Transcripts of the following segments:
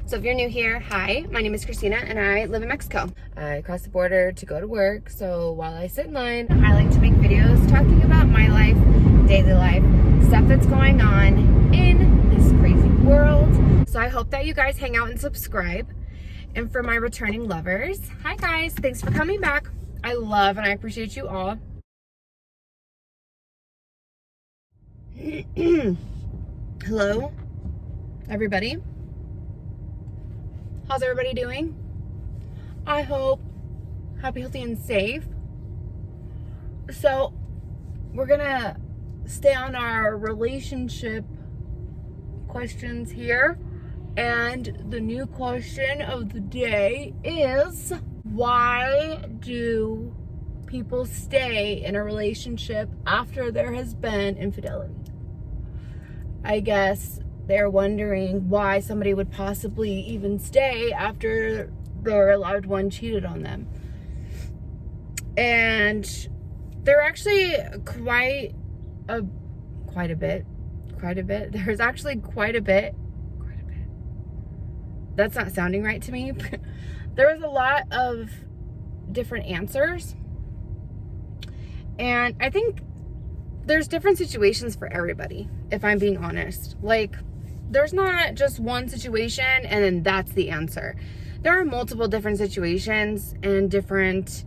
So if you're new here, hi, my name is Christina and I live in Mexico. I crossed the border to go to work, so while I sit in line, I like to make videos talking about my life, daily life, stuff that's going on in this crazy world. So I hope that you guys hang out and subscribe. And for my returning lovers, hi guys, thanks for coming back. I love and I appreciate you all. Hello, everybody. How's everybody doing? I hope happy, healthy, and safe. So we're gonna stay on our relationship questions here. And the new question of the day is, why do people stay in a relationship after there has been infidelity? I guess they're wondering why somebody would possibly even stay after their loved one cheated on them. And they're actually quite a bit. There's actually quite a bit. That's not sounding right to me. There's a lot of different answers. And I think there's different situations for everybody, if I'm being honest. Like, there's not just one situation and then that's the answer. There are multiple different situations and different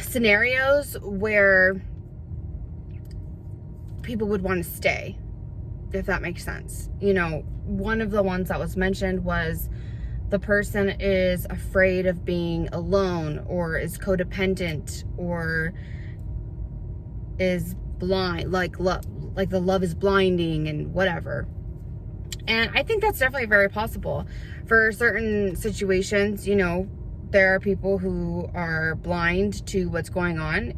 scenarios where people would want to stay, if that makes sense. You know, one of the ones that was mentioned was the person is afraid of being alone or is codependent or is blind, like the love is blinding and whatever. And I think that's definitely very possible for certain situations. You know, there are people who are blind to what's going on,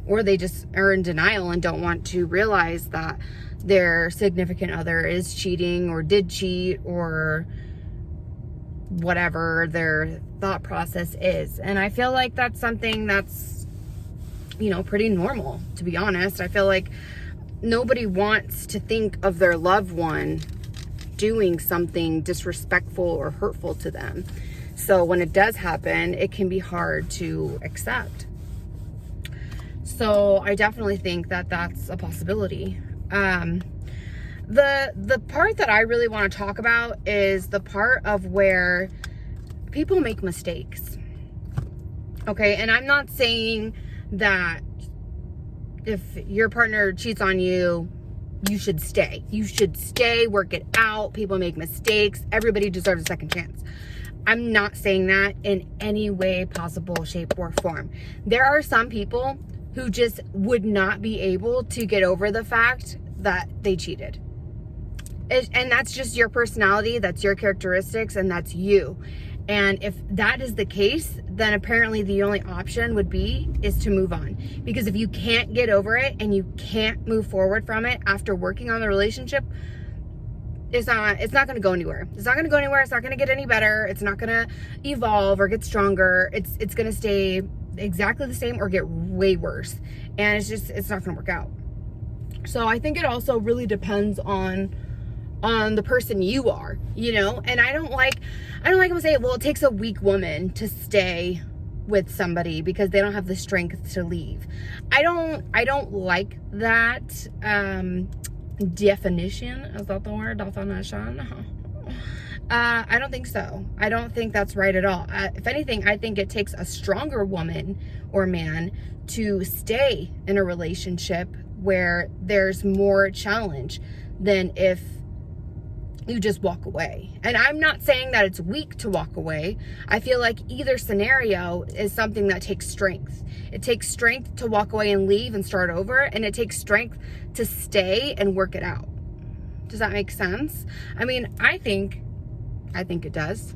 or they just are in denial and don't want to realize that their significant other is cheating or did cheat or whatever their thought process is. And I feel like that's something that's, you know, pretty normal, to be honest. I feel like nobody wants to think of their loved one doing something disrespectful or hurtful to them. So when it does happen, it can be hard to accept. So I definitely think that that's a possibility. The part that I really want to talk about is the part of where people make mistakes. Okay, and I'm not saying that if your partner cheats on you, you should stay. You should stay, work it out. People make mistakes. Everybody deserves a second chance. I'm not saying that in any way possible, shape, or form. There are some people who just would not be able to get over the fact that they cheated. And that's just your personality, that's your characteristics, and that's you. And if that is the case, then apparently the only option is to move on. Because if you can't get over it and you can't move forward from it after working on the relationship, it's not going to go anywhere. It's not going to go anywhere. It's not going to get any better. It's not going to evolve or get stronger. It's going to stay exactly the same or get way worse. And it's not going to work out. So I think it also really depends on the person you are, you know. And I don't like to say, well, it takes a weak woman to stay with somebody because they don't have the strength to leave. I don't like that definition. Is that the word? Definition? I don't think so. I don't think that's right at all. If anything, I think it takes a stronger woman or man to stay in a relationship where there's more challenge than if you just walk away. And I'm not saying that it's weak to walk away. I feel like either scenario is something that takes strength. It takes strength to walk away and leave and start over, and it takes strength to stay and work it out. Does that make sense? I mean, I think it does.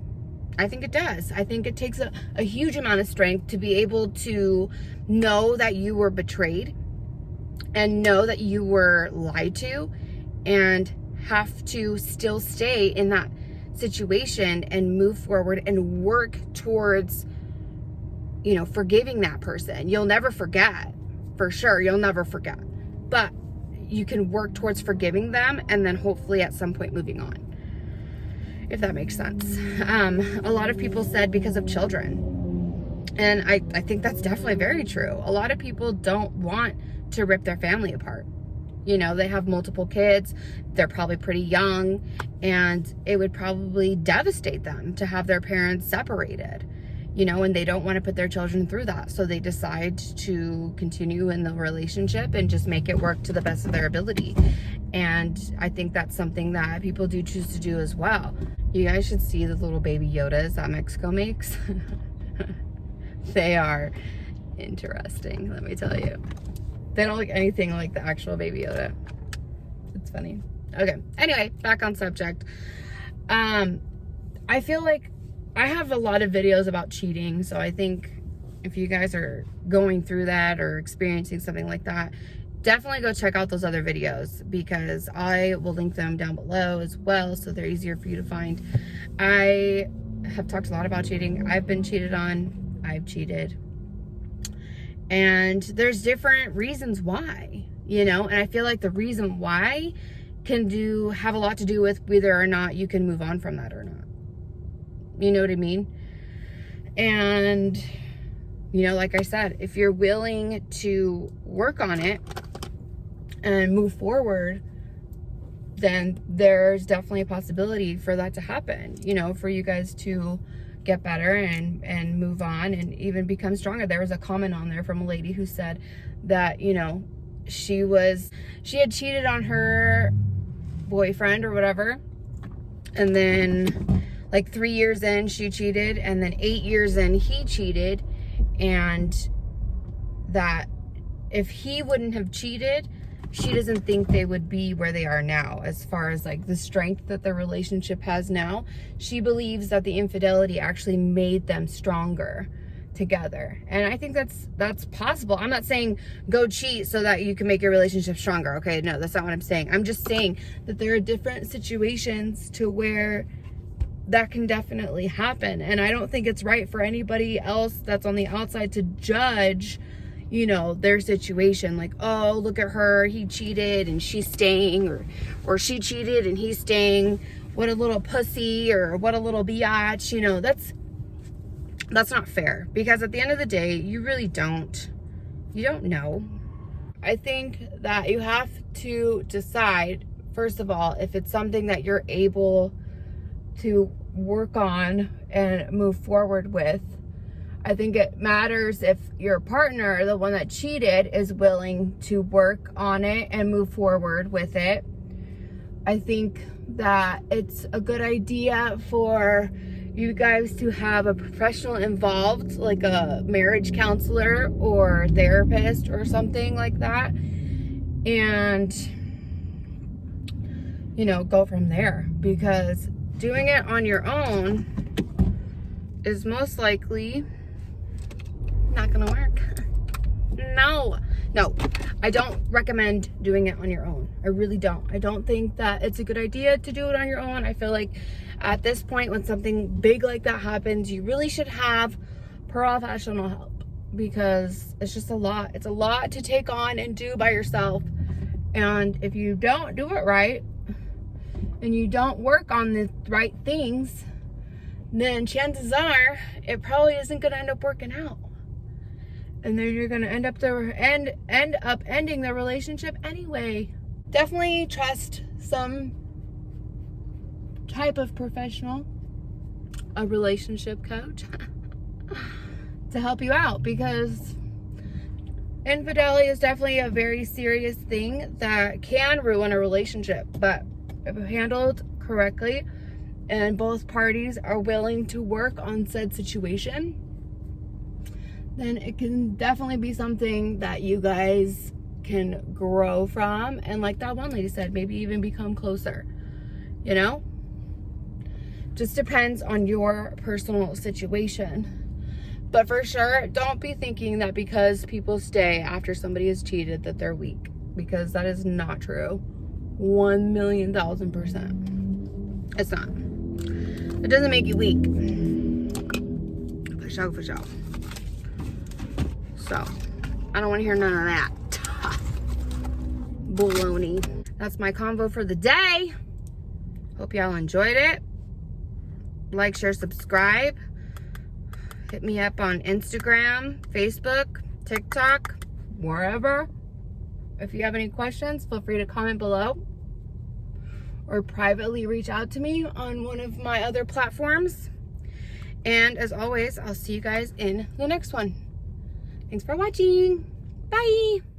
I think it does. I think it takes a huge amount of strength to be able to know that you were betrayed and know that you were lied to and have to still stay in that situation and move forward and work towards, you know, forgiving that person. You'll never forget, for sure. You'll never forget. But you can work towards forgiving them and then hopefully at some point moving on. if that makes sense. A lot of people said because of children. And I think that's definitely very true. A lot of people don't want to rip their family apart. You know, they have multiple kids, they're probably pretty young, and it would probably devastate them to have their parents separated, you know, and they don't want to put their children through that. So they decide to continue in the relationship and just make it work to the best of their ability. And I think that's something that people do choose to do as well. You guys should see the little baby Yodas that Mexico makes. They are interesting, let me tell you. They don't look anything like the actual Baby Yoda. It's funny. Okay, anyway, back on subject. I feel like I have a lot of videos about cheating, so I think if you guys are going through that or experiencing something like that, definitely go check out those other videos, because I will link them down below as well, so they're easier for you to find. I have talked a lot about cheating. I've been cheated on. I've cheated. And there's different reasons why, you know, and I feel like the reason why can have a lot to do with whether or not you can move on from that or not. You know what I mean? And, you know, like I said, if you're willing to work on it and move forward, then there's definitely a possibility for that to happen, you know, for you guys to get better and move on and even become stronger. There was a comment on there from a lady who said that, you know, she had cheated on her boyfriend or whatever, and then like 3 years in she cheated, and then 8 years in he cheated, and that if he wouldn't have cheated, she doesn't think they would be where they are now, as far as like the strength that their relationship has now. She believes that the infidelity actually made them stronger together. And I think that's possible. I'm not saying go cheat so that you can make your relationship stronger. Okay, no, that's not what I'm saying. I'm just saying that there are different situations to where that can definitely happen. And I don't think it's right for anybody else that's on the outside to judge, you know, their situation. Like, oh, look at her, he cheated and she's staying, or she cheated and he's staying. What a little pussy, or what a little biatch. You know, that's not fair, because at the end of the day, you really don't know. I think that you have to decide, first of all, if it's something that you're able to work on and move forward with. I think it matters if your partner, the one that cheated, is willing to work on it and move forward with it. I think that it's a good idea for you guys to have a professional involved, like a marriage counselor or therapist or something like that, and, you know, go from there, because doing it on your own is most likely not gonna work. No, I don't recommend doing it on your own. I really don't. I don't think that it's a good idea to do it on your own. I feel like at this point, when something big like that happens, you really should have professional help, because it's just a lot. It's a lot to take on and do by yourself. And if you don't do it right, and you don't work on the right things, then chances are it probably isn't gonna end up working out. And then you're gonna end up ending the relationship anyway. Definitely trust some type of professional, a relationship coach, to help you out, because infidelity is definitely a very serious thing that can ruin a relationship. But if handled correctly and both parties are willing to work on said situation, then it can definitely be something that you guys can grow from. And like that one lady said, maybe even become closer, you know? Just depends on your personal situation. But for sure, don't be thinking that because people stay after somebody has cheated that they're weak, because that is not true. 1,000,000%. It's not. It doesn't make you weak. For sure. So, I don't want to hear none of that baloney. That's my convo for the day. Hope y'all enjoyed it. like, share, subscribe. Hit me up on Instagram, Facebook, TikTok, wherever. If you have any questions, feel free to comment below or privately reach out to me on one of my other platforms. And as always, I'll see you guys in the next one. Thanks for watching. Bye.